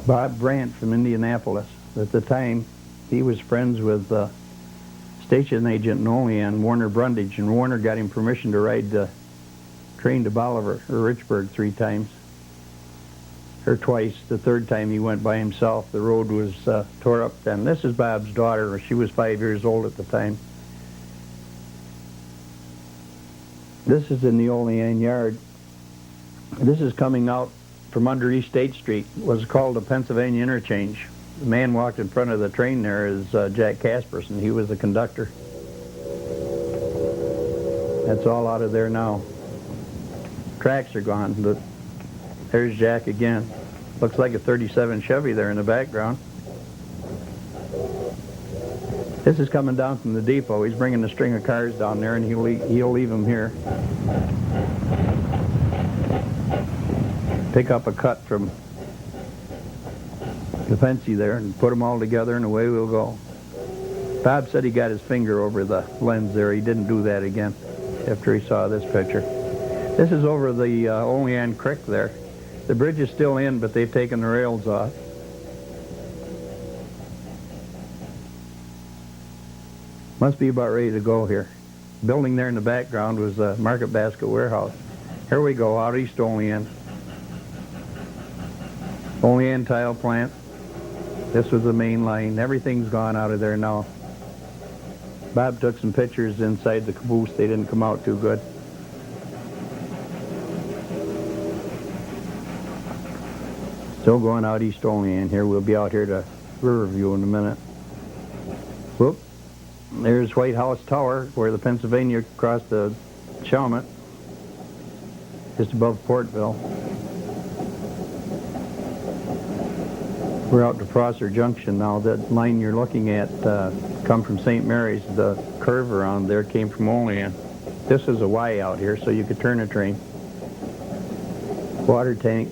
Bob Brandt from Indianapolis. At the time, he was friends with station agent in Olean, Warner Brundage, and Warner got him permission to ride the train to Bolivar or Richburg 3 times, or twice. The 3rd time he went by himself. The road was tore up then. This is Bob's daughter. She was 5 years old at the time. This is in the Olean yard. This is coming out from under East State Street. It was called the Pennsylvania Interchange. The man walked in front of the train there is Jack Casperson. He was the conductor. That's all out of there now. Tracks are gone, but there's Jack again. Looks like a 37 Chevy there in the background. This is coming down from the depot. He's bringing a string of cars down there, and he'll leave them here. Pick up a cut from the Pensy there and put them all together, and away we'll go. Bob said he got his finger over the lens there. He didn't do that again after he saw this picture. This is over the Olean Creek there. The bridge is still in, but they've taken the rails off. Must be about ready to go here. Building there in the background was the Market Basket Warehouse. Here we go, out east Olean. Olean tile plant. This was the main line. Everything's gone out of there now. Bob took some pictures inside the caboose. They didn't come out too good. Still going out east Olean here. We'll be out here to Riverview in a minute. Whoop. There's White House Tower, where the Pennsylvania crossed the Shawmut, just above Portville. We're out to Prosser Junction now. That line you're looking at come from St. Mary's. The curve around there came from Olean. This is a Y out here, so you could turn a train. Water tank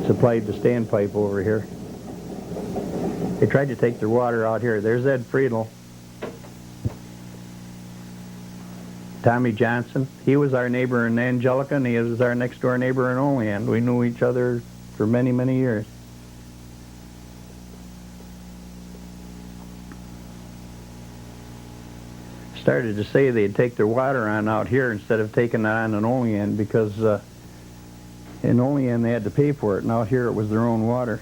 supplied the standpipe over here. They tried to take their water out here. There's Ed Friedel. Tommy Johnson. He was our neighbor in Angelica, and he was our next door neighbor in Olean. We knew each other for many, many years. Started to say they'd take their water on out here instead of taking it on in Olean, because in Olean they had to pay for it, and out here it was their own water.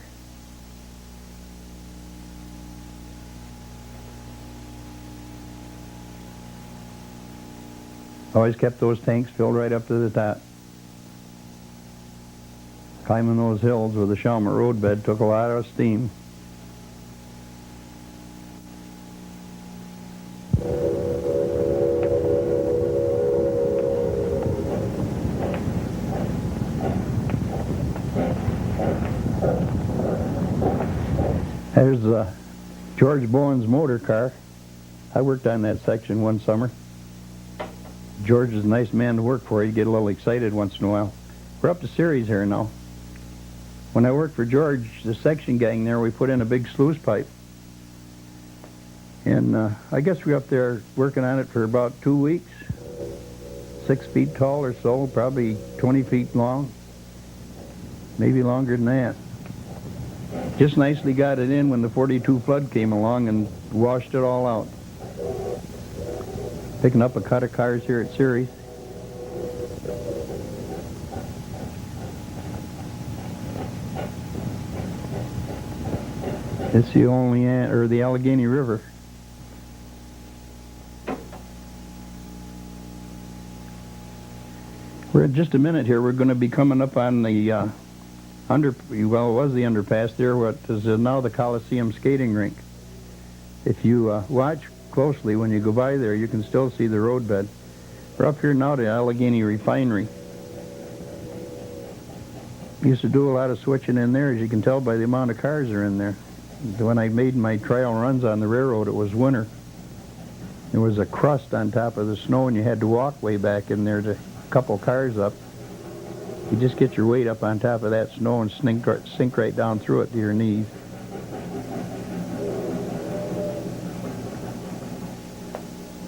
Always kept those tanks filled right up to the top. Climbing those hills with the Shawmut roadbed took a lot of steam. There's George Bowen's motor car. I worked on that section one summer. George is a nice man to work for. He'd get a little excited once in a while. We're up to series here now. When I worked for George, the section gang there, we put in a big sluice pipe. And I guess we were up there working on it for about 2 weeks. 6 feet tall or so, probably 20 feet long. Maybe longer than that. Just nicely got it in when the 42 flood came along and washed it all out. Picking up a cut of cars here at Ceres. It's the Olean, or the Allegheny River. We're in just a minute here. We're going to be coming up on the well, it was the underpass there, what is now the Coliseum skating rink. If you watch closely when you go by there, you can still see the roadbed. We're up here now to Allegheny Refinery. Used to do a lot of switching in there, as you can tell by the amount of cars are in there. When I made my trial runs on the railroad, it was winter. There was a crust on top of the snow, and you had to walk way back in there to a couple cars up. You just get your weight up on top of that snow and sink right down through it to your knees.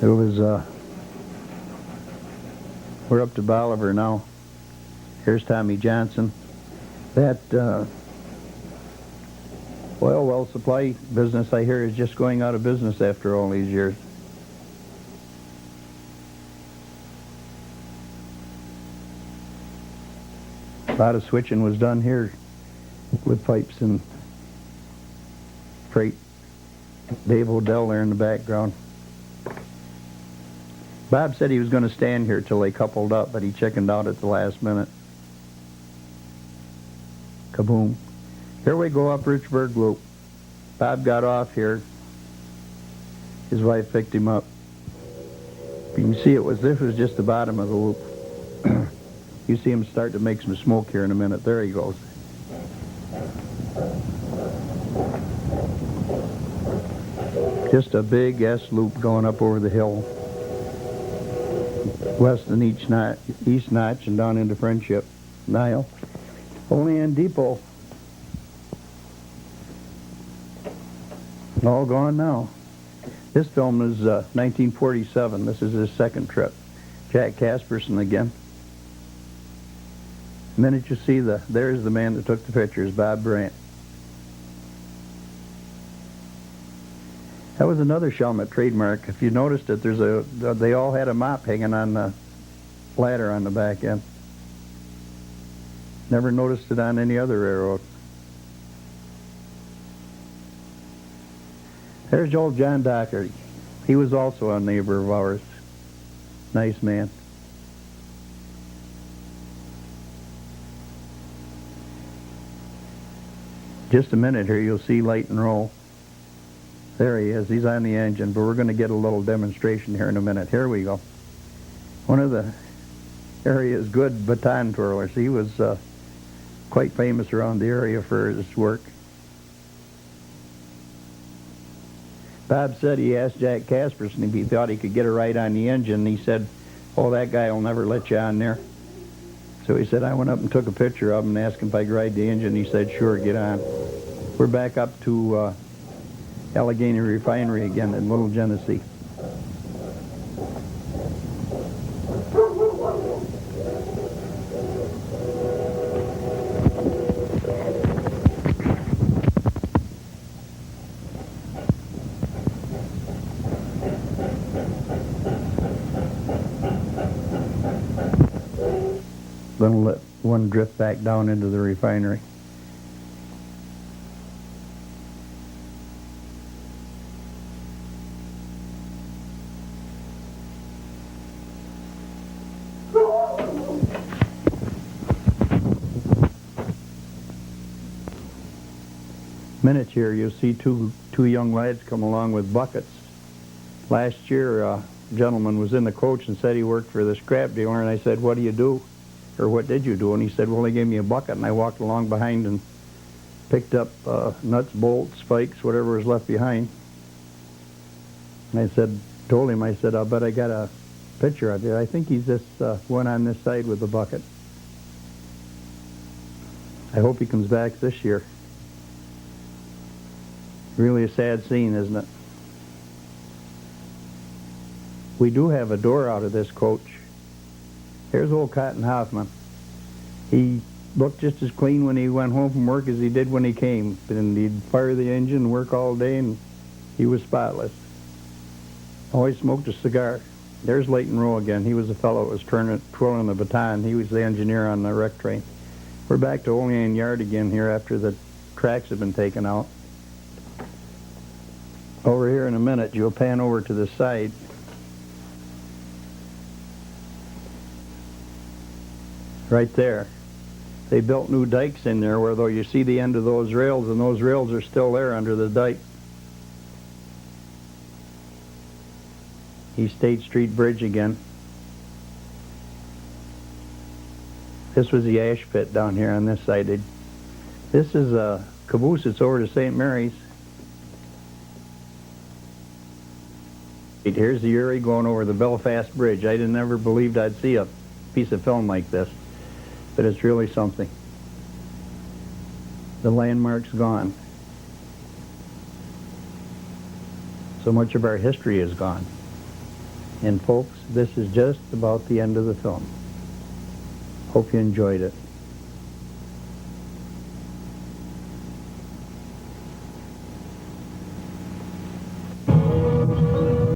It was, we're up to Bolivar now. Here's Tommy Johnson. That Oil well supply business, I hear, is just going out of business after all these years. A lot of switching was done here with pipes and freight. Dave Odell there in the background. Bob said he was going to stand here till they coupled up, but he chickened out at the last minute. Kaboom. Here we go up Richburg Loop. Bob got off here. His wife picked him up. You can see this was just the bottom of the loop. You see him start to make some smoke here in a minute. There he goes. Just a big S loop going up over the hill. West and East Notch and down into Friendship. Nile. Olean Depot. All gone now. This film is 1947. This is his second trip. Jack Casperson again. The minute you see there's the man that took the pictures, Bob Brandt. That was another Shawmut trademark. If you noticed it, they all had a mop hanging on the ladder on the back end. Never noticed it on any other railroad. There's old John Doherty. He was also a neighbor of ours. Nice man. Just a minute here, you'll see Light and Roll. There he is. He's on the engine, but we're going to get a little demonstration here in a minute. Here we go. One of the area's good baton twirlers. He was quite famous around the area for his work. Bob said he asked Jack Casperson if he thought he could get a ride on the engine. He said, "Oh, that guy will never let you on there." So he said, I went up and took a picture of him and asked him if I could ride the engine. He said, "Sure, get on." We're back up to Allegheny Refinery again in Little Genesee. Then let one drift back down into the refinery. Minute here, you'll see two young lads come along with buckets. Last year, a gentleman was in the coach and said he worked for the scrap dealer, and I said, "What do you do?" Or "What did you do?" And he said, "Well, they gave me a bucket," and I walked along behind and picked up nuts, bolts, spikes, whatever was left behind. And I told him, I said, "I'll bet I got a picture of it. I think he's this one on this side with the bucket." I hope he comes back this year. Really a sad scene, isn't it? We do have a door out of this coach. Here's old Cotton Hoffman. He looked just as clean when he went home from work as he did when he came. And he'd fire the engine and work all day, and he was spotless. Always smoked a cigar. There's Leighton Rowe again. He was the fellow that was twirling the baton. He was the engineer on the wreck train. We're back to Olean Yard again here after the tracks have been taken out. Over here in a minute, you'll pan over to the side. Right there. They built new dikes in there where, though, you see the end of those rails, and those rails are still there under the dike. East State Street Bridge again. This was the ash pit down here on this side. This is a caboose that's over to St. Mary's. Here's the Erie going over the Belfast Bridge. I never believed I'd see a piece of film like this, but it's really something. The landmark's gone. So much of our history is gone. And folks, this is just about the end of the film. Hope you enjoyed it.